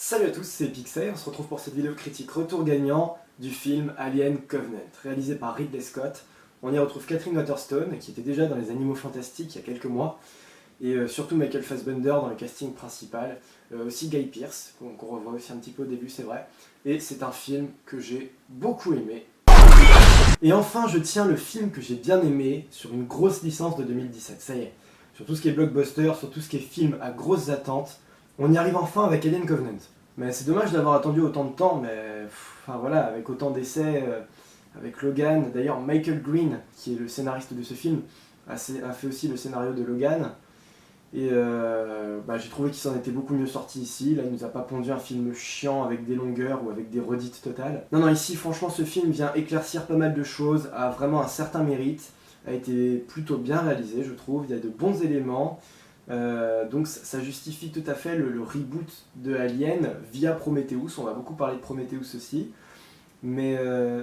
Salut à tous, c'est Pixel, on se retrouve pour cette vidéo critique retour gagnant du film Alien Covenant, réalisé par Ridley Scott. On y retrouve Catherine Waterston, qui était déjà dans Les Animaux Fantastiques il y a quelques mois, et surtout Michael Fassbender dans le casting principal, aussi Guy Pearce, qu'on revoit aussi un petit peu au début, c'est vrai. Et c'est un film que j'ai beaucoup aimé. Et enfin, je tiens le film que j'ai bien aimé sur une grosse licence de 2017, ça y est. Sur tout ce qui est blockbuster, sur tout ce qui est film à grosses attentes, on y arrive enfin avec Alien Covenant. Mais c'est dommage d'avoir attendu autant de temps, mais enfin voilà, avec autant d'essais, avec Logan. D'ailleurs, Michael Green, qui est le scénariste de ce film, a fait aussi le scénario de Logan. Et j'ai trouvé qu'il s'en était beaucoup mieux sorti ici. Là, il nous a pas pondu un film chiant avec des longueurs ou avec des redites totales. Non, ici, franchement, ce film vient éclaircir pas mal de choses, a vraiment un certain mérite, a été plutôt bien réalisé, je trouve. Il y a de bons éléments. Donc ça justifie tout à fait le reboot de Alien via Prometheus. On va beaucoup parler de Prometheus aussi. Mais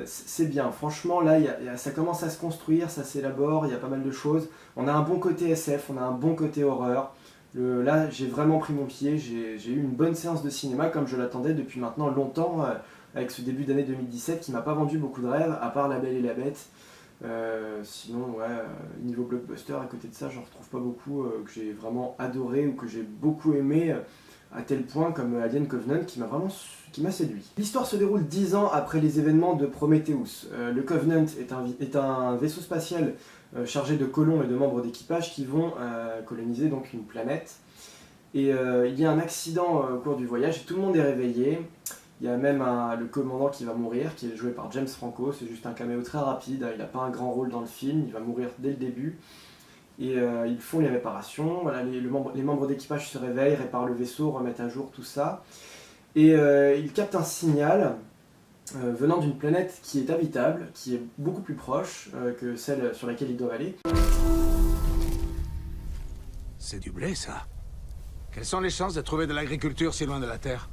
c'est bien, franchement là ça commence à se construire, ça s'élabore, il y a pas mal de choses. On a un bon côté SF, on a un bon côté horreur. Là j'ai vraiment pris mon pied, j'ai eu une bonne séance de cinéma comme je l'attendais depuis maintenant longtemps, avec ce début d'année 2017 qui m'a pas vendu beaucoup de rêves, à part La Belle et la Bête. Sinon, niveau blockbuster, à côté de ça, j'en retrouve pas beaucoup que j'ai vraiment adoré ou que j'ai beaucoup aimé, à tel point comme Alien Covenant qui m'a séduit. L'histoire se déroule 10 ans après les événements de Prometheus. Le Covenant est un vaisseau spatial chargé de colons et de membres d'équipage qui vont coloniser donc une planète. Et il y a un accident au cours du voyage et tout le monde est réveillé. Il y a même le commandant qui va mourir, qui est joué par James Franco, c'est juste un caméo très rapide, il n'a pas un grand rôle dans le film, il va mourir dès le début. Et ils font les réparations, voilà, les membres d'équipage se réveillent, réparent le vaisseau, remettent à jour tout ça. Et ils captent un signal venant d'une planète qui est habitable, qui est beaucoup plus proche que celle sur laquelle ils doivent aller. C'est du blé, ça. Quelles sont les chances de trouver de l'agriculture si loin de la Terre?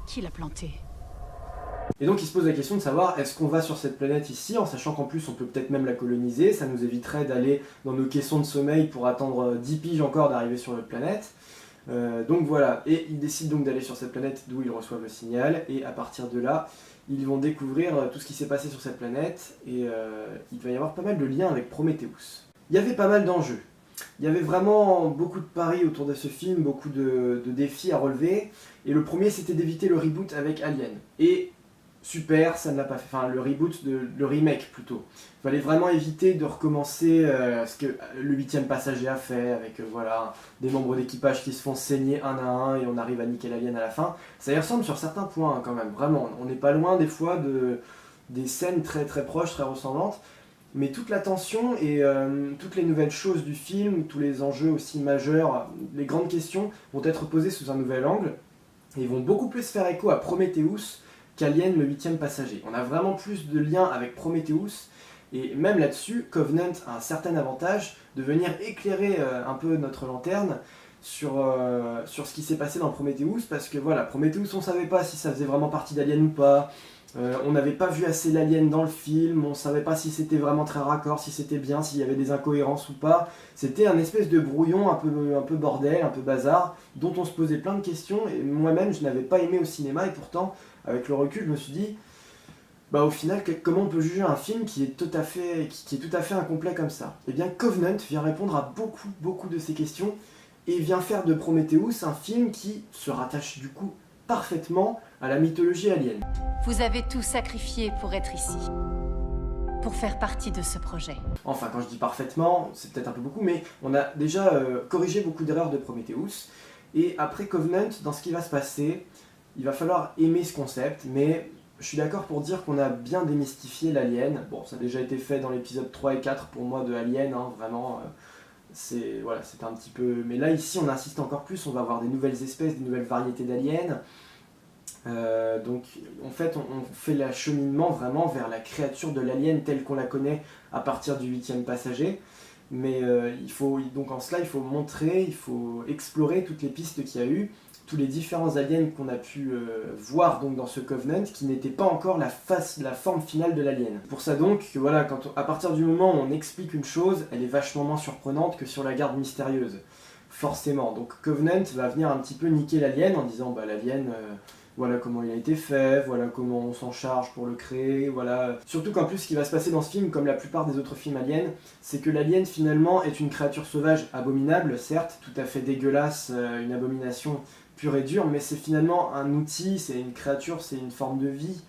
Qui l'a planté? Et donc il se pose la question de savoir est-ce qu'on va sur cette planète ici, en sachant qu'en plus on peut peut-être même la coloniser, ça nous éviterait d'aller dans nos caissons de sommeil pour attendre 10 piges encore d'arriver sur notre planète. Donc voilà, et ils décident donc d'aller sur cette planète d'où ils reçoivent le signal, et à partir de là, ils vont découvrir tout ce qui s'est passé sur cette planète, et il va y avoir pas mal de liens avec Prometheus. Il y avait pas mal d'enjeux. Il y avait vraiment beaucoup de paris autour de ce film, beaucoup de défis à relever, et le premier c'était d'éviter le reboot avec Alien. Et super, ça ne l'a pas fait, enfin le reboot, le remake plutôt. Il fallait vraiment éviter de recommencer ce que le 8e passager a fait, avec des membres d'équipage qui se font saigner un à un et on arrive à niquer l'alien à la fin. Ça y ressemble sur certains points quand même, vraiment. On n'est pas loin des fois des scènes très très proches, très ressemblantes. Mais toute la tension et toutes les nouvelles choses du film, tous les enjeux aussi majeurs, les grandes questions vont être posées sous un nouvel angle et vont beaucoup plus faire écho à Prometheus qu'Alien le 8e passager. On a vraiment plus de liens avec Prometheus et même là-dessus, Covenant a un certain avantage de venir éclairer un peu notre lanterne sur ce qui s'est passé dans Prometheus parce que voilà, Prometheus on savait pas si ça faisait vraiment partie d'Alien ou pas. On n'avait pas vu assez l'alien dans le film, on savait pas si c'était vraiment très raccord, si c'était bien, s'il y avait des incohérences ou pas. C'était un espèce de brouillon un peu bordel, un peu bazar, dont on se posait plein de questions, et moi-même je n'avais pas aimé au cinéma, et pourtant, avec le recul, je me suis dit, au final, comment on peut juger un film qui est tout à fait incomplet comme ça? Eh bien, Covenant vient répondre à beaucoup de ces questions, et vient faire de Prometheus un film qui se rattache du coup parfaitement à la mythologie alien. Vous avez tout sacrifié pour être ici, pour faire partie de ce projet. Enfin, quand je dis parfaitement, c'est peut-être un peu beaucoup, mais on a déjà corrigé beaucoup d'erreurs de Prometheus. Et après Covenant, dans ce qui va se passer, il va falloir aimer ce concept, mais je suis d'accord pour dire qu'on a bien démystifié l'alien. Bon, ça a déjà été fait dans l'épisode 3 et 4 pour moi de Alien, vraiment... c'était un petit peu... Mais là, ici, on insiste encore plus, on va avoir des nouvelles espèces, des nouvelles variétés d'aliens. Donc, en fait, on fait l'acheminement vraiment vers la créature de l'alien telle qu'on la connaît à partir du 8e passager. Mais donc en cela, il faut montrer, il faut explorer toutes les pistes qu'il y a eu, tous les différents aliens qu'on a pu voir donc dans ce Covenant, qui n'étaient pas encore la forme finale de l'alien. Pour ça donc, voilà, à partir du moment où on explique une chose, elle est vachement moins surprenante que sur la garde mystérieuse. Forcément. Donc Covenant va venir un petit peu niquer l'alien en disant l'alien voilà comment il a été fait, voilà comment on s'en charge pour le créer, voilà. Surtout qu'en plus, ce qui va se passer dans ce film, comme la plupart des autres films aliens, c'est que l'alien finalement est une créature sauvage abominable, certes, tout à fait dégueulasse, une abomination pure et dure, mais c'est finalement un outil, c'est une créature, c'est une forme de vie.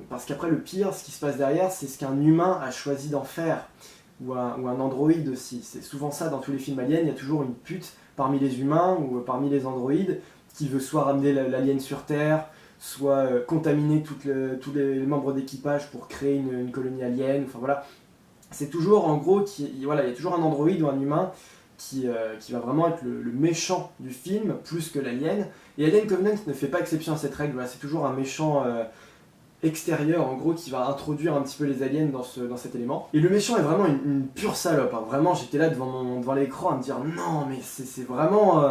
Parce qu'après, le pire, ce qui se passe derrière, c'est ce qu'un humain a choisi d'en faire, ou un androïde aussi. C'est souvent ça dans tous les films aliens, il y a toujours une pute parmi les humains ou parmi les androïdes qui veut soit ramener l'alien sur Terre, soit contaminer tous les membres d'équipage pour créer une colonie alien. Enfin voilà, c'est toujours en gros, voilà, il y a toujours un androïde ou un humain qui va vraiment être le méchant du film plus que l'alien. Et Alien Covenant ne fait pas exception à cette règle. Voilà, c'est toujours un méchant extérieur en gros qui va introduire un petit peu les aliens dans cet élément. Et le méchant est vraiment une pure salope. Hein. Vraiment, j'étais là devant l'écran à me dire non, mais c'est vraiment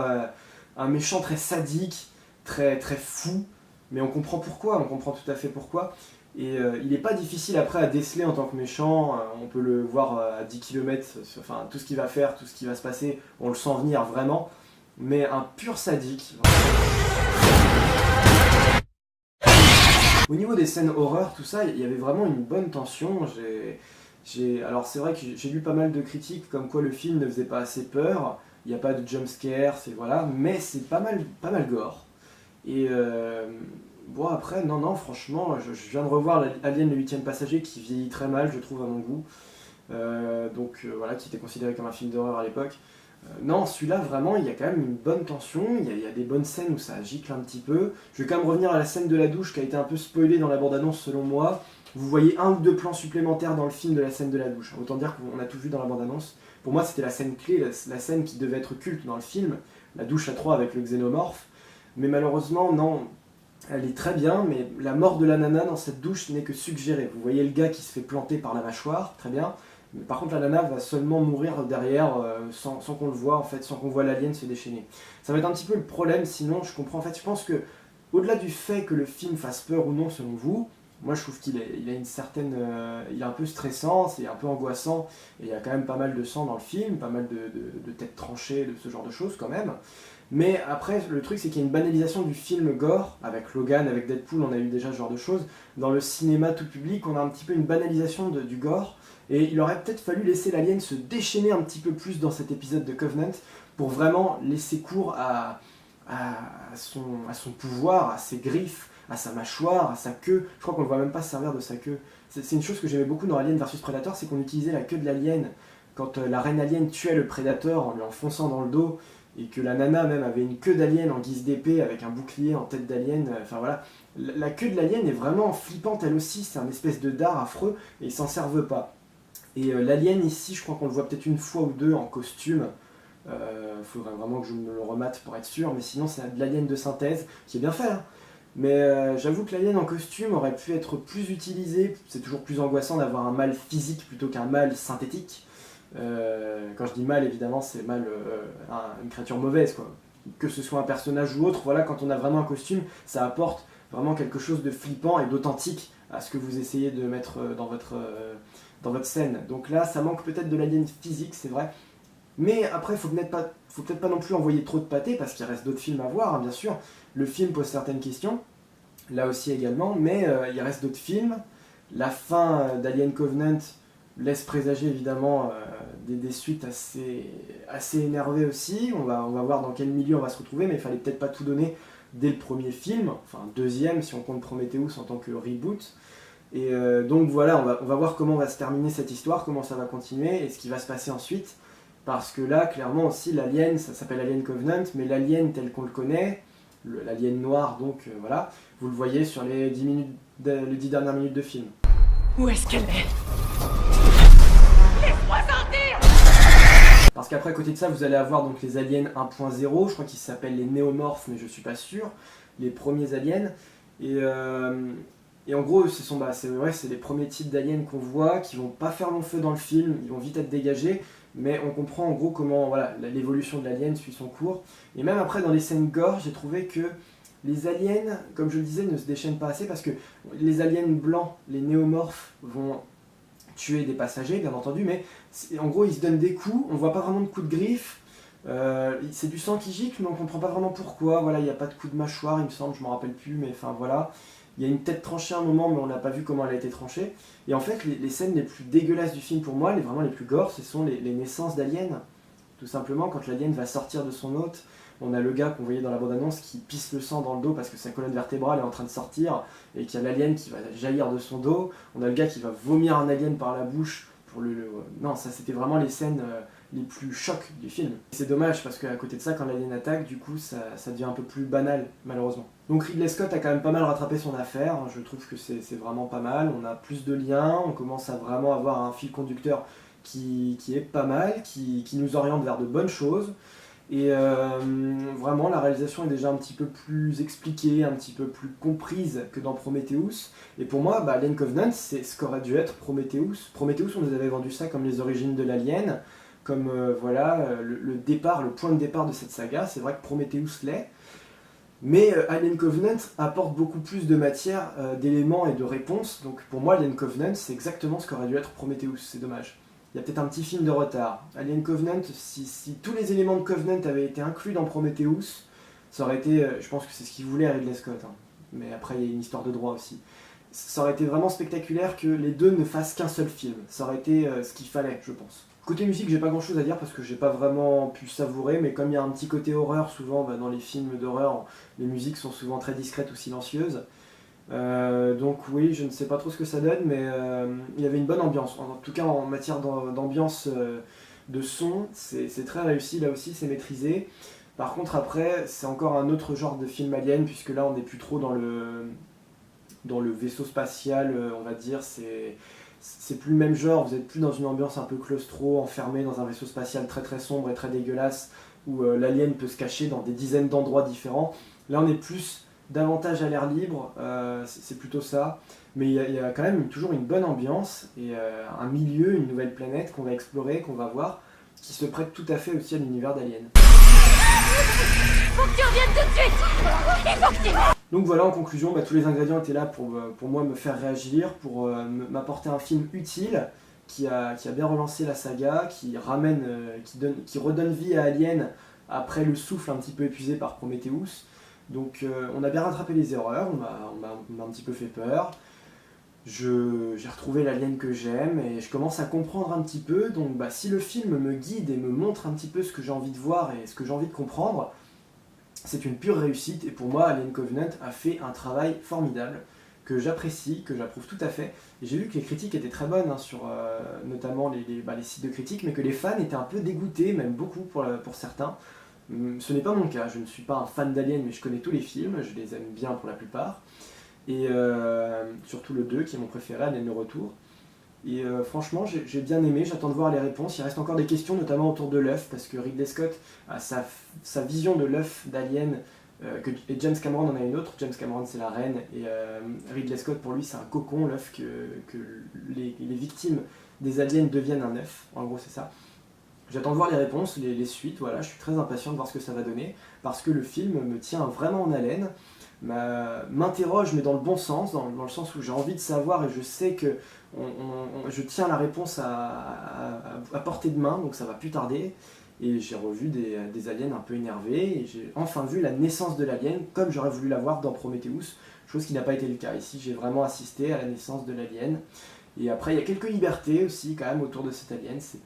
un méchant très sadique, très, très fou, mais on comprend pourquoi, on comprend tout à fait pourquoi. Et il n'est pas difficile après à déceler en tant que méchant, on peut le voir à 10 km, enfin tout ce qu'il va faire, tout ce qui va se passer, on le sent venir vraiment, mais un pur sadique. Au niveau des scènes horreur, tout ça, il y avait vraiment une bonne tension. Alors c'est vrai que j'ai lu pas mal de critiques comme quoi le film ne faisait pas assez peur, il n'y a pas de jumpscare, voilà, mais c'est pas mal gore. Et bon après, non, franchement, je viens de revoir Alien le 8ème passager qui vieillit très mal, je trouve, à mon goût. Voilà, qui était considéré comme un film d'horreur à l'époque. Non, celui-là, vraiment, il y a quand même une bonne tension, il y a des bonnes scènes où ça gicle un petit peu. Je vais quand même revenir à la scène de la douche qui a été un peu spoilée dans la bande-annonce selon moi. Vous voyez 1 ou 2 plans supplémentaires dans le film de la scène de la douche. Autant dire qu'on a tout vu dans la bande-annonce. Pour moi, c'était la scène clé, la scène qui devait être culte dans le film, la douche à 3 avec le xénomorphe. Mais malheureusement, non, elle est très bien, mais la mort de la nana dans cette douche n'est que suggérée. Vous voyez le gars qui se fait planter par la mâchoire, très bien. Mais par contre, la nana va seulement mourir derrière sans qu'on le voit, en fait, sans qu'on voit l'alien se déchaîner. Ça va être un petit peu le problème, sinon je comprends. En fait, je pense que, au-delà du fait que le film fasse peur ou non, selon vous, moi je trouve qu'il a une certaine. Il est un peu stressant, c'est un peu angoissant, et il y a quand même pas mal de sang dans le film, pas mal de têtes tranchées, de ce genre de choses quand même. Mais après, le truc, c'est qu'il y a une banalisation du film gore, avec Logan, avec Deadpool, on a eu déjà ce genre de choses. Dans le cinéma tout public, on a un petit peu une banalisation du gore, et il aurait peut-être fallu laisser l'alien se déchaîner un petit peu plus dans cet épisode de Covenant, pour vraiment laisser cours à son pouvoir, à ses griffes, à sa mâchoire, à sa queue. Je crois qu'on ne voit même pas se servir de sa queue. C'est une chose que j'aimais beaucoup dans Alien vs Predator, c'est qu'on utilisait la queue de l'alien quand la reine alien tuait le Predator en lui enfonçant dans le dos, et que la nana même avait une queue d'alien en guise d'épée avec un bouclier en tête d'alien. Enfin voilà, la queue de l'alien est vraiment flippante elle aussi, c'est un espèce de dard affreux et ils s'en servent pas. Et l'alien ici, je crois qu'on le voit peut-être une fois ou deux en costume. Faudrait vraiment que je me le remate pour être sûr, mais sinon c'est de l'alien de synthèse qui est bien fait. Hein. Mais j'avoue que l'alien en costume aurait pu être plus utilisé. C'est toujours plus angoissant d'avoir un mâle physique plutôt qu'un mâle synthétique. Quand je dis mal, évidemment, c'est mal une créature mauvaise, quoi. Que ce soit un personnage ou autre, voilà, quand on a vraiment un costume, ça apporte vraiment quelque chose de flippant et d'authentique à ce que vous essayez de mettre dans votre scène. Donc là, ça manque peut-être de l'alien physique, c'est vrai. Mais après, faut peut-être pas non plus envoyer trop de pâté, parce qu'il reste d'autres films à voir, hein, bien sûr. Le film pose certaines questions, là aussi également, mais il reste d'autres films. La fin d'Alien Covenant laisse présager évidemment des suites assez énervées aussi. On va voir dans quel milieu on va se retrouver, mais il fallait peut-être pas tout donner dès le premier film, enfin deuxième si on compte Prometheus en tant que reboot. Et donc voilà, on va voir comment va se terminer cette histoire, comment ça va continuer et ce qui va se passer ensuite. Parce que là, clairement aussi, l'alien, ça s'appelle Alien Covenant, mais l'alien tel qu'on le connaît, l'alien noir, donc voilà, vous le voyez sur les 10 dernières minutes de film. Où est-ce qu'elle est? Parce qu'après, à côté de ça, vous allez avoir donc les aliens 1.0, je crois qu'ils s'appellent les néomorphes, mais je suis pas sûr, les premiers aliens. Et en gros, c'est les premiers types d'aliens qu'on voit, qui vont pas faire long feu dans le film, ils vont vite être dégagés, mais on comprend en gros comment voilà, l'évolution de l'alien suit son cours. Et même après, dans les scènes gore, j'ai trouvé que les aliens, comme je le disais, ne se déchaînent pas assez, parce que les aliens blancs, les néomorphes, vont tuer des passagers, bien entendu, mais en gros, ils se donnent des coups, on voit pas vraiment de coups de griffe, C'est du sang qui gicle, mais on comprend pas vraiment pourquoi. Voilà, il n'y a pas de coup de mâchoire, il me semble, je me rappelle plus, mais enfin voilà. Il y a une tête tranchée à un moment, mais on n'a pas vu comment elle a été tranchée. Et en fait, les scènes les plus dégueulasses du film pour moi, vraiment les plus gore, ce sont les naissances d'aliens. Tout simplement, quand l'alien va sortir de son hôte, on a le gars qu'on voyait dans la bande-annonce qui pisse le sang dans le dos parce que sa colonne vertébrale est en train de sortir et qu'il y a l'alien qui va jaillir de son dos. On a le gars qui va vomir un alien par la bouche. Non, ça c'était vraiment les scènes les plus chocs du film. C'est dommage parce qu'à côté de ça, quand l'alien attaque, du coup, ça devient un peu plus banal, malheureusement. Donc Ridley Scott a quand même pas mal rattrapé son affaire. Je trouve que c'est vraiment pas mal. On a plus de liens, on commence à vraiment avoir un fil conducteur qui est pas mal, qui nous oriente vers de bonnes choses. Et vraiment, la réalisation est déjà un petit peu plus expliquée, un petit peu plus comprise que dans Prometheus. Et pour moi, Alien Covenant, c'est ce qu'aurait dû être Prometheus. Prometheus, on nous avait vendu ça comme les origines de l'alien, comme le départ, le point de départ de cette saga. C'est vrai que Prometheus l'est. Mais Alien Covenant apporte beaucoup plus de matière, d'éléments et de réponses. Donc pour moi, Alien Covenant, c'est exactement ce qu'aurait dû être Prometheus. C'est dommage. Il y a peut-être un petit film de retard. Alien Covenant, si tous les éléments de Covenant avaient été inclus dans Prometheus, ça aurait été, je pense que c'est ce qu'il voulait à Ridley Scott, hein. Mais après il y a une histoire de droit aussi. Ça aurait été vraiment spectaculaire que les deux ne fassent qu'un seul film. Ça aurait été ce qu'il fallait, je pense. Côté musique, j'ai pas grand chose à dire parce que j'ai pas vraiment pu savourer, mais comme il y a un petit côté horreur, souvent dans les films d'horreur, les musiques sont souvent très discrètes ou silencieuses. Donc oui, je ne sais pas trop ce que ça donne, mais il y avait une bonne ambiance. En tout cas, en matière d'ambiance de son, c'est très réussi, là aussi c'est maîtrisé. Par contre après, c'est encore un autre genre de film alien, puisque là on n'est plus trop dans le vaisseau spatial, on va dire, c'est plus le même genre, vous êtes plus dans une ambiance un peu claustro, enfermé dans un vaisseau spatial très très sombre et très dégueulasse, où l'alien peut se cacher dans des dizaines d'endroits différents. Là on est plus davantage à l'air libre, c'est plutôt ça, mais il y a quand même toujours une bonne ambiance et un milieu, une nouvelle planète qu'on va explorer, qu'on va voir, qui se prête tout à fait aussi à l'univers d'Alien. Faut que tu reviennes tout de suite. Il faut que tu... Donc voilà, en conclusion, tous les ingrédients étaient là pour moi me faire réagir, pour m'apporter un film utile, qui a bien relancé la saga, qui redonne vie à Alien après le souffle un petit peu épuisé par Prometheus. Donc on a bien rattrapé les erreurs, on m'a un petit peu fait peur. J'ai retrouvé l'alien que j'aime et je commence à comprendre un petit peu. Donc si le film me guide et me montre un petit peu ce que j'ai envie de voir et ce que j'ai envie de comprendre, c'est une pure réussite. Et pour moi, Alien Covenant a fait un travail formidable, que j'apprécie, que j'approuve tout à fait. Et j'ai vu que les critiques étaient très bonnes, sur notamment les sites de critiques, mais que les fans étaient un peu dégoûtés, même beaucoup pour certains. Ce n'est pas mon cas, je ne suis pas un fan d'Alien, mais je connais tous les films, je les aime bien pour la plupart. Et surtout le 2, qui est mon préféré, Alien le Retour. Et franchement, j'ai bien aimé, j'attends de voir les réponses. Il reste encore des questions, notamment autour de l'œuf, parce que Ridley Scott a sa vision de l'œuf d'Alien, et James Cameron en a une autre. James Cameron, c'est la reine, et Ridley Scott, pour lui, c'est un cocon, l'œuf, que les victimes des aliens deviennent un œuf. En gros, c'est ça. J'attends de voir les réponses, les suites, voilà, je suis très impatient de voir ce que ça va donner, parce que le film me tient vraiment en haleine, m'interroge, mais dans le bon sens, dans le sens où j'ai envie de savoir, et je sais que je tiens la réponse à portée de main, donc ça va plus tarder, et j'ai revu des aliens un peu énervés, et j'ai enfin vu la naissance de l'alien, comme j'aurais voulu la voir dans Prometheus, chose qui n'a pas été le cas. Ici, j'ai vraiment assisté à la naissance de l'alien, et après, il y a quelques libertés aussi, quand même, autour de cet alien, c'est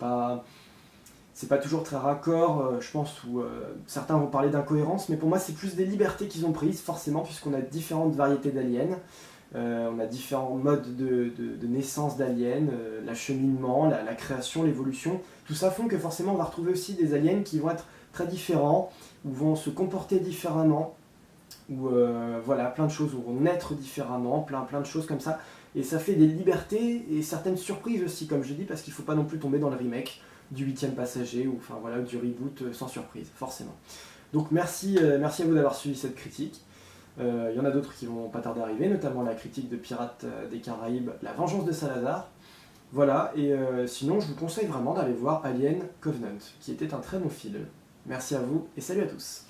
pas toujours très raccord, je pense, où certains vont parler d'incohérence, mais pour moi c'est plus des libertés qu'ils ont prises, forcément, puisqu'on a différentes variétés d'aliens, on a différents modes de naissance d'aliens, l'acheminement, la création, l'évolution, tout ça font que forcément on va retrouver aussi des aliens qui vont être très différents, ou vont se comporter différemment, ou voilà, plein de choses, ou vont naître différemment, plein de choses comme ça, et ça fait des libertés et certaines surprises aussi, comme je dis, parce qu'il ne faut pas non plus tomber dans le remake du 8e passager, ou enfin voilà, du reboot sans surprise, forcément. Donc merci à vous d'avoir suivi cette critique. Il y en a d'autres qui vont pas tarder à arriver, notamment la critique de Pirates des Caraïbes, La Vengeance de Salazar. Voilà, et sinon je vous conseille vraiment d'aller voir Alien Covenant, qui était un très bon film. Merci à vous et salut à tous.